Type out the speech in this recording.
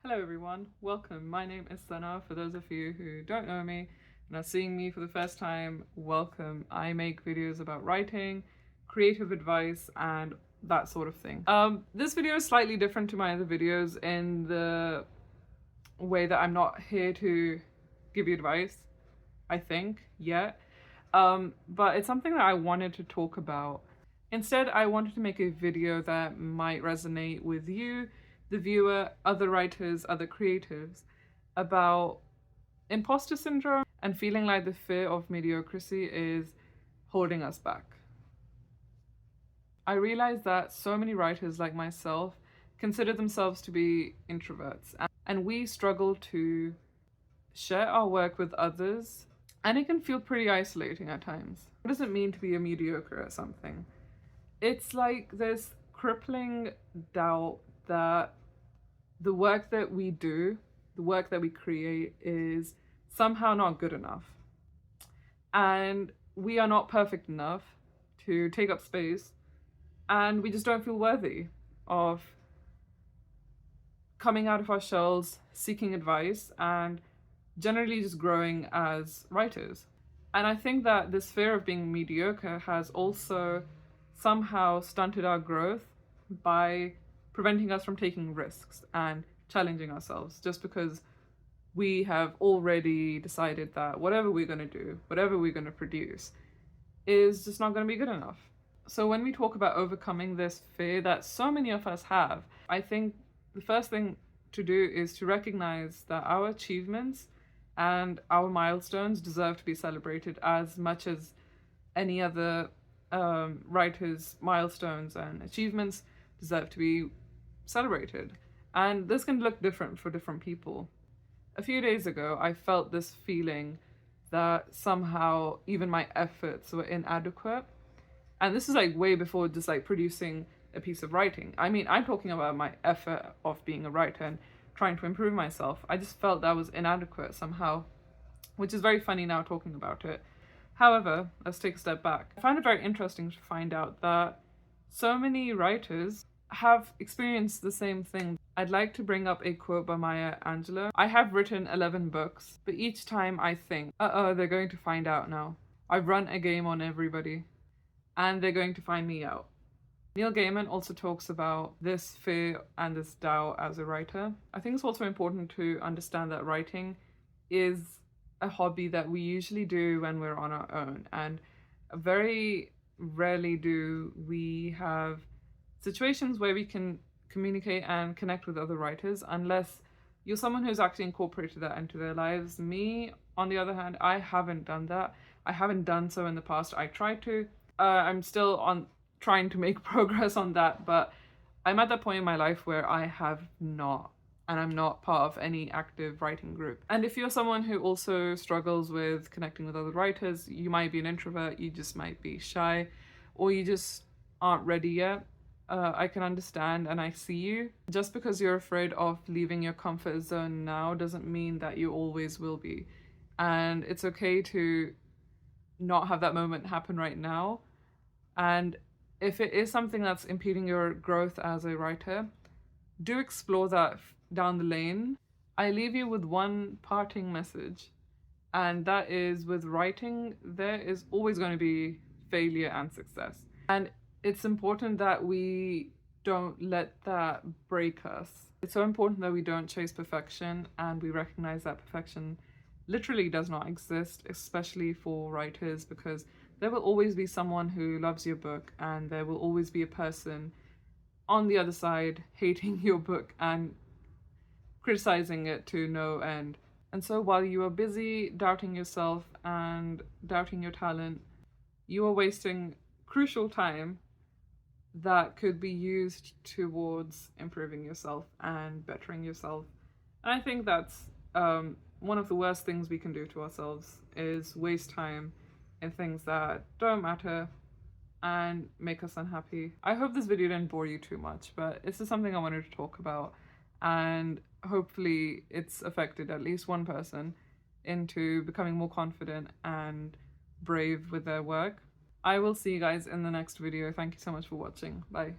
Hello everyone, welcome. My name is Sana. For those of you who don't know me and are seeing me for the first time, welcome. I make videos about writing, creative advice, and that sort of thing. This video is slightly different to my other videos in the way that I'm not here to give you advice, I think, yet. But it's something that I wanted to talk about. Instead, I wanted to make a video that might resonate with you, the viewer, other writers, other creatives, about imposter syndrome and feeling like the fear of mediocrity is holding us back. I realized that so many writers like myself consider themselves to be introverts, and we struggle to share our work with others, and it can feel pretty isolating at times. What does it mean to be a mediocre at something? It's like this crippling doubt that the work that we do, the work that we create, is somehow not good enough. And we are not perfect enough to take up space, and we just don't feel worthy of coming out of our shells, seeking advice, and generally just growing as writers. And I think that this fear of being mediocre has also somehow stunted our growth by preventing us from taking risks and challenging ourselves, just because we have already decided that whatever we're going to do, whatever we're going to produce, is just not going to be good enough. So when we talk about overcoming this fear that so many of us have, I think the first thing to do is to recognize that our achievements and our milestones deserve to be celebrated as much as any other writers' milestones and achievements deserve to be celebrated. And this can look different for different people. A few days ago, I felt this feeling that somehow even my efforts were inadequate. And this is like way before just like producing a piece of writing. I mean, I'm talking about my effort of being a writer and trying to improve myself. I just felt that was inadequate somehow, which is very funny now talking about it. However, let's take a step back. I find it very interesting to find out that so many writers have experienced the same thing. I'd like to bring up a quote by Maya Angelou. I have written 11 books, but each time I think, they're going to find out now. I've run a game on everybody, and they're going to find me out. Neil Gaiman also talks about this fear and this doubt as a writer. I think it's also important to understand that writing is a hobby that we usually do when we're on our own, and very rarely do we have situations where we can communicate and connect with other writers unless you're someone who's actually incorporated that into their lives. Me, on the other hand, I haven't done that. I haven't done so in the past. I tried to. I'm still trying to make progress on that, but I'm at that point in my life where I have not, and I'm not part of any active writing group. And if you're someone who also struggles with connecting with other writers, you might be an introvert, you just might be shy, or you just aren't ready yet. I can understand and I see you. Just because you're afraid of leaving your comfort zone now doesn't mean that you always will be. And it's okay to not have that moment happen right now. And if it is something that's impeding your growth as a writer, do explore that down the lane. I leave you with one parting message, and that is, with writing, there is always going to be failure and success. And it's important that we don't let that break us. It's so important that we don't chase perfection, and we recognize that perfection literally does not exist, especially for writers, because there will always be someone who loves your book, and there will always be a person on the other side hating your book and criticizing it to no end. And so while you are busy doubting yourself and doubting your talent, you are wasting crucial time that could be used towards improving yourself and bettering yourself. And I think that's one of the worst things we can do to ourselves, is waste time in things that don't matter and make us unhappy. I hope this video didn't bore you too much, but this is something I wanted to talk about, and hopefully it's affected at least one person into becoming more confident and brave with their work. I will see you guys in the next video. Thank you so much for watching. Bye.